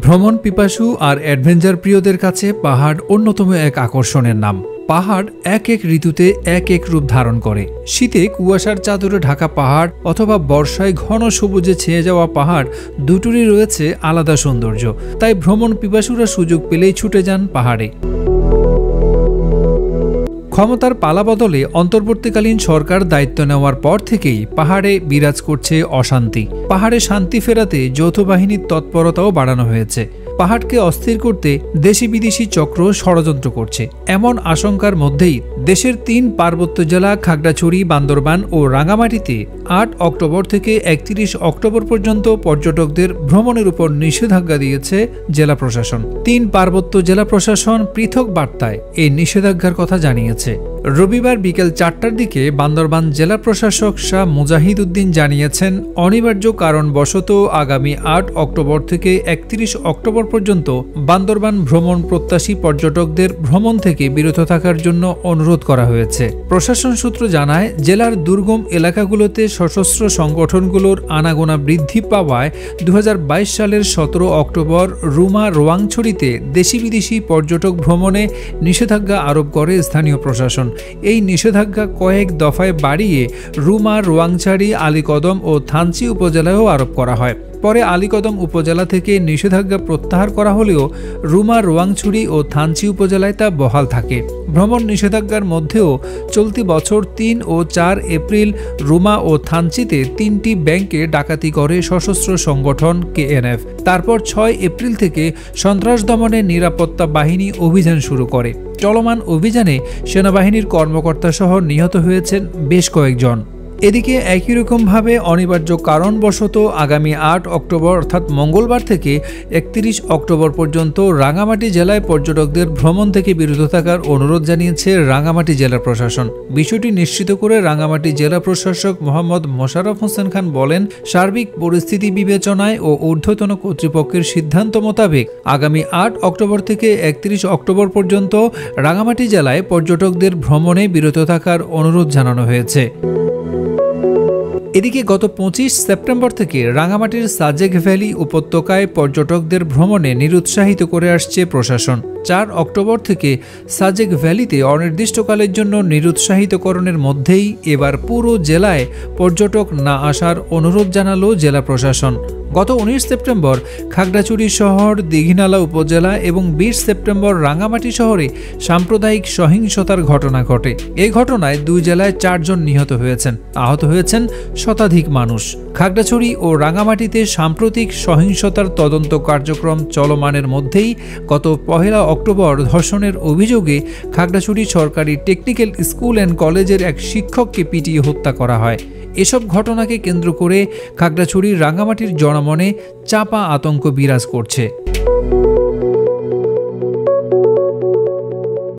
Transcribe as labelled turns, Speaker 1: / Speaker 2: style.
Speaker 1: ভ্রমণ পিপাসু আর অ্যাডভেঞ্চার প্রিয়দের কাছে পাহাড় অন্যতম এক আকর্ষণের নাম। পাহাড় এক এক ঋতুতে এক এক রূপ ধারণ করে। শীতে কুয়াশার চাদরে ঢাকা পাহাড় অথবা বর্ষায় ঘন সবুজে ছেয়ে যাওয়া পাহাড় দুটোরই রয়েছে আলাদা সৌন্দর্য। তাই ভ্রমণ পিপাসুরা সুযোগ পেলেই ছুটে যান পাহাড়ে। ক্ষমতার পালাবদলে অন্তর্বর্তীকালীন সরকার দায়িত্ব নেওয়ার পর থেকেই পাহাড়ে বিরাজ করছে অশান্তি। পাহাড়ে শান্তি ফেরাতে যৌথ বাহিনীর তৎপরতাও বাড়ানো হয়েছে। পাহাড়কে অস্থির করতে দেশি বিদেশি চক্র ষড়যন্ত্র করছে। এমন আশঙ্কার মধ্যেই দেশের ৩ পার্বত্য জেলা খাগড়াছড়ি, বান্দরবান ও রাঙামাটিতে ৮ অক্টোবর থেকে ৩১ অক্টোবর পর্যন্ত পর্যটকদের ভ্রমণের উপর নিষেধাজ্ঞা দিয়েছে জেলা প্রশাসন। ৩ পার্বত্য জেলা প্রশাসন পৃথক বার্তায় এই নিষেধাজ্ঞার কথা জানিয়েছে। রবিবার বিকেল ৪টার দিকে বান্দরবান জেলা প্রশাসক শাহ মুজাহিদ উদ্দিন জানিয়েছেন, অনিবার্য কারণবশত আগামী ৮ অক্টোবর থেকে ৩১ অক্টোবর পর্যন্ত বান্দরবান ভ্রমণ প্রত্যাশী পর্যটকদের ভ্রমণ থেকে বিরত থাকার জন্য অনুরোধ করা হয়েছে। প্রশাসন সূত্র জানায়, জেলার দুর্গম এলাকাগুলোতে সশস্ত্র সংগঠনগুলোর আনাগোনা বৃদ্ধি পাওয়ায় ২০২২ সালের ১৭ অক্টোবর রুমা রোয়াংছড়িতে দেশি বিদেশি পর্যটক ভ্রমণে নিষেধাজ্ঞা আরোপ করে স্থানীয় প্রশাসন। এই নিষেধাজ্ঞা কয়েক দফায় বাড়িয়ে রুমা, রোয়াংছড়ি, আলীকদম ও থানচি উপজেলায়ও আরোপ করা হয়। পরে আলীকদম উপজেলা থেকে নিষেধাজ্ঞা প্রত্যাহার করা হলেও রুমা, রোয়াংছড়ি ও থানচি উপজেলায় তা বহাল থাকে। ভ্রমণ নিষেধাজ্ঞার মধ্যেও চলতি বছর ৩ ও ৪ এপ্রিল রুমা ও থানচিতে ৩টি ব্যাংকে ডাকাতি করে সশস্ত্র সংগঠন কেএনএফ। তারপর ৬ এপ্রিল থেকে সন্ত্রাস দমনে নিরাপত্তা বাহিনী অভিযান শুরু করে। চলমান অভিযানে সেনাবাহিনীর কর্মকর্তা সহ নিহত হয়েছেন বেশ কয়েকজন। এদিকে একই রকমভাবে অনিবার্য কারণবশত আগামী ৮ অক্টোবর অর্থাৎ মঙ্গলবার থেকে ৩১ অক্টোবর পর্যন্ত রাঙামাটি জেলায় পর্যটকদের ভ্রমণ থেকে বিরত থাকার অনুরোধ জানিয়েছে রাঙামাটি জেলা প্রশাসন। বিষয়টি নিশ্চিত করে রাঙামাটি জেলা প্রশাসক মোহাম্মদ মোশাররফ হোসেন খান বলেন, সার্বিক পরিস্থিতি বিবেচনায় ও ঊর্ধ্বতন কর্তৃপক্ষের সিদ্ধান্ত মোতাবেক আগামী ৮ অক্টোবর থেকে ৩১ অক্টোবর পর্যন্ত রাঙামাটি জেলায় পর্যটকদের ভ্রমণে বিরত থাকার অনুরোধ জানানো হয়েছে। এদিকে গত ২৫ সেপ্টেম্বর থেকে রাঙামাটির সাজেক ভ্যালি উপত্যকায় পর্যটকদের ভ্রমণে নিরুৎসাহিত করে আসছে প্রশাসন। ৪ অক্টোবর থেকে সাজেক ভ্যালিতে অনির্দিষ্টকালের জন্য নিরুৎসাহিতকরণের মধ্যেই এবার পুরো জেলায় পর্যটক না আসার অনুরোধ জানালো জেলা প্রশাসন। গত ১৯ সেপ্টেম্বর খাগড়াছড়ি শহর, দীঘিনালা উপজেলা এবং ২০ সেপ্টেম্বর রাঙামাটি শহরে সাম্প্রদায়িক সহিংসতার ঘটনা ঘটে। এই ঘটনায় ২ জেলায় ৪ জন নিহত হয়েছেন, আহত হয়েছেন শতাধিক মানুষ। খাগড়াছড়ি ও রাঙামাটিতে সাম্প্রতিক সহিংসতার তদন্ত কার্যক্রম চলমানের মধ্যেই গত ১ অক্টোবর ধর্ষণের অভিযোগে খাগড়াছড়ি সরকারি টেকনিক্যাল স্কুল অ্যান্ড কলেজের এক শিক্ষককে পিটিয়ে হত্যা করা হয়। এসব ঘটনাকে কেন্দ্র করে খাগড়াছড়ি, রাঙামাটির জনমনে চাপা আতঙ্ক বিরাজ করছে।